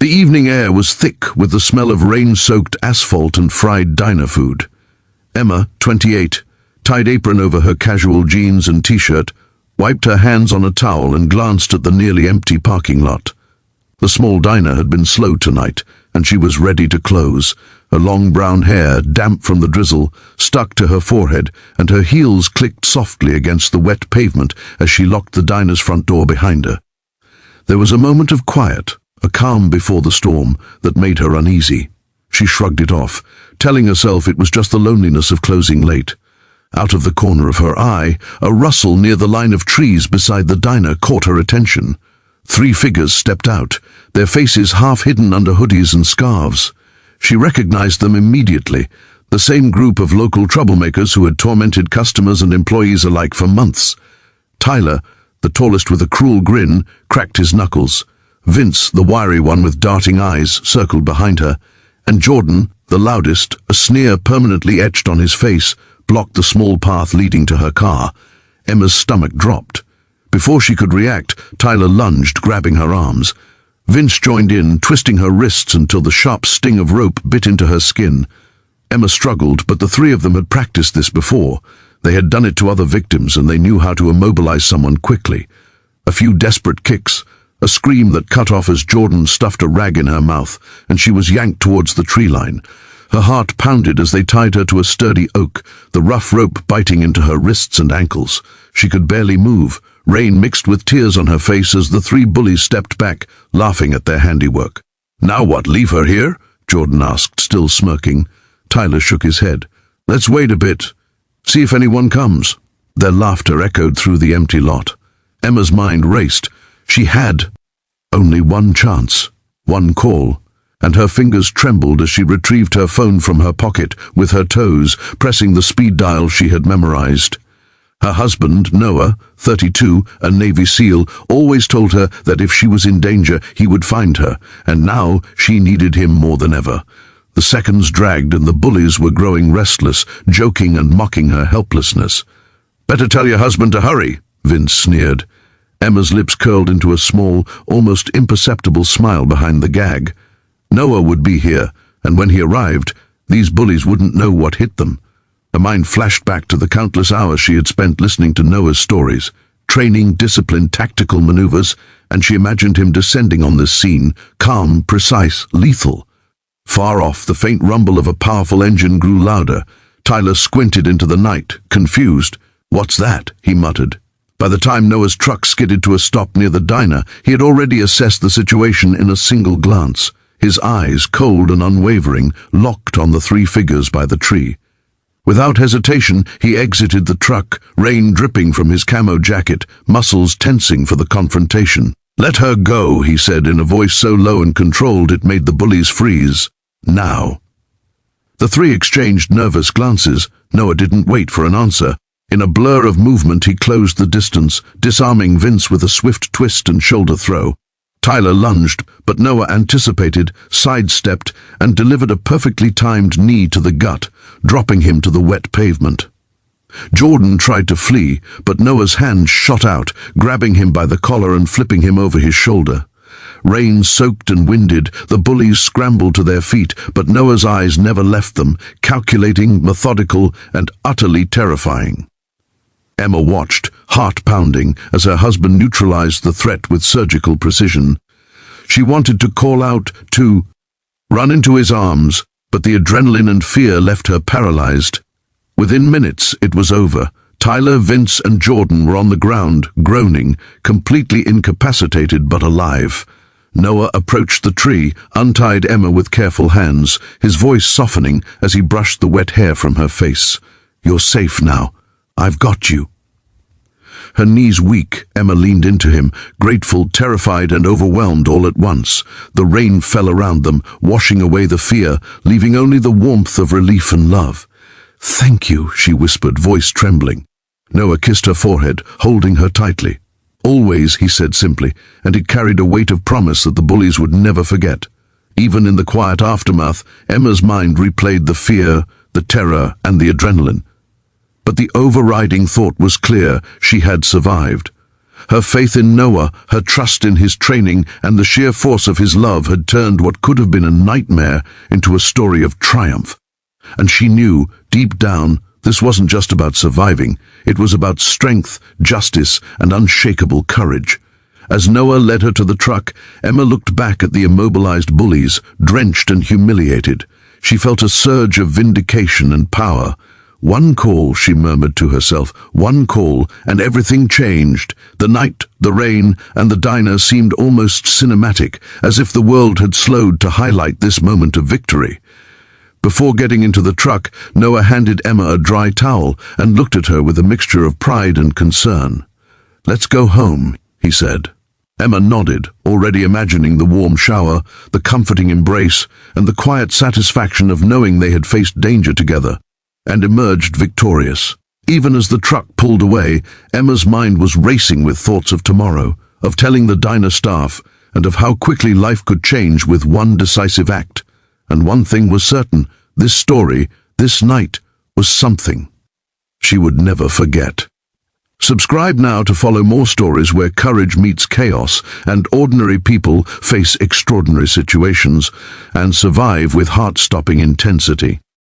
The evening air was thick with the smell of rain-soaked asphalt and fried diner food. Emma, 28, tied apron over her casual jeans and t-shirt, wiped her hands on a towel and glanced at the nearly empty parking lot. The small diner had been slow tonight, and she was ready to close. Her long brown hair, damp from the drizzle, stuck to her forehead, and her heels clicked softly against the wet pavement as she locked the diner's front door behind her. There was a moment of quiet, a calm before the storm, that made her uneasy. She shrugged it off, telling herself it was just the loneliness of closing late. Out of the corner of her eye, a rustle near the line of trees beside the diner caught her attention. 3 figures stepped out, their faces half hidden under hoodies and scarves. She recognized them immediately, the same group of local troublemakers who had tormented customers and employees alike for months. Tyler, the tallest with a cruel grin, cracked his knuckles. Vince, the wiry one with darting eyes, circled behind her, and Jordan, the loudest, a sneer permanently etched on his face, blocked the small path leading to her car. Emma's stomach dropped. Before she could react, Tyler lunged, grabbing her arms. Vince joined in, twisting her wrists until the sharp sting of rope bit into her skin. Emma struggled, but the 3 of them had practiced this before. They had done it to other victims, and they knew how to immobilize someone quickly. A few desperate kicks, a scream that cut off as Jordan stuffed a rag in her mouth, and she was yanked towards the tree line. Her heart pounded as they tied her to a sturdy oak, the rough rope biting into her wrists and ankles. She could barely move, rain mixed with tears on her face as the 3 bullies stepped back, laughing at their handiwork. "Now what, leave her here?" Jordan asked, still smirking. Tyler shook his head. "Let's wait a bit. See if anyone comes." Their laughter echoed through the empty lot. Emma's mind raced. She had only one chance, one call, and her fingers trembled as she retrieved her phone from her pocket with her toes, pressing the speed dial she had memorized. Her husband, Noah, 32, a Navy SEAL, always told her that if she was in danger, he would find her, and now she needed him more than ever. The seconds dragged and the bullies were growing restless, joking and mocking her helplessness. "Better tell your husband to hurry," Vince sneered. Emma's lips curled into a small, almost imperceptible smile behind the gag. Noah would be here, and when he arrived, these bullies wouldn't know what hit them. Her mind flashed back to the countless hours she had spent listening to Noah's stories, training, discipline, tactical maneuvers, and she imagined him descending on this scene, calm, precise, lethal. Far off, the faint rumble of a powerful engine grew louder. Tyler squinted into the night, confused. "What's that?" he muttered. By the time Noah's truck skidded to a stop near the diner, he had already assessed the situation in a single glance. His eyes, cold and unwavering, locked on the 3 figures by the tree. Without hesitation, he exited the truck, rain dripping from his camo jacket, muscles tensing for the confrontation. "Let her go," he said in a voice so low and controlled it made the bullies freeze. "Now." The 3 exchanged nervous glances. Noah didn't wait for an answer. In a blur of movement, he closed the distance, disarming Vince with a swift twist and shoulder throw. Tyler lunged, but Noah anticipated, sidestepped, and delivered a perfectly timed knee to the gut, dropping him to the wet pavement. Jordan tried to flee, but Noah's hand shot out, grabbing him by the collar and flipping him over his shoulder. Rain-soaked and winded, the bullies scrambled to their feet, but Noah's eyes never left them, calculating, methodical, and utterly terrifying. Emma watched, heart pounding, as her husband neutralized the threat with surgical precision. She wanted to call out, to run into his arms, but the adrenaline and fear left her paralyzed. Within minutes, it was over. Tyler, Vince, and Jordan were on the ground, groaning, completely incapacitated but alive. Noah approached the tree, untied Emma with careful hands, his voice softening as he brushed the wet hair from her face. "You're safe now. I've got you." Her knees weak, Emma leaned into him, grateful, terrified, and overwhelmed all at once. The rain fell around them, washing away the fear, leaving only the warmth of relief and love. "Thank you," she whispered, voice trembling. Noah kissed her forehead, holding her tightly. "Always," he said simply, and it carried a weight of promise that the bullies would never forget. Even in the quiet aftermath, Emma's mind replayed the fear, the terror, and the adrenaline. But the overriding thought was clear: she had survived. Her faith in Noah, her trust in his training, and the sheer force of his love had turned what could have been a nightmare into a story of triumph. And she knew, deep down, this wasn't just about surviving. It was about strength, justice, and unshakable courage. As Noah led her to the truck, Emma looked back at the immobilized bullies, drenched and humiliated. She felt a surge of vindication and power. One call, she murmured to herself, one call, and everything changed. The night, the rain, and the diner seemed almost cinematic, as if the world had slowed to highlight this moment of victory. Before getting into the truck, Noah handed Emma a dry towel and looked at her with a mixture of pride and concern. "Let's go home," he said. Emma nodded, already imagining the warm shower, the comforting embrace, and the quiet satisfaction of knowing they had faced danger together, and emerged victorious. Even as the truck pulled away, Emma's mind was racing with thoughts of tomorrow, of telling the diner staff, and of how quickly life could change with one decisive act. And one thing was certain, this story, this night, was something she would never forget. Subscribe now to follow more stories where courage meets chaos and ordinary people face extraordinary situations and survive with heart-stopping intensity.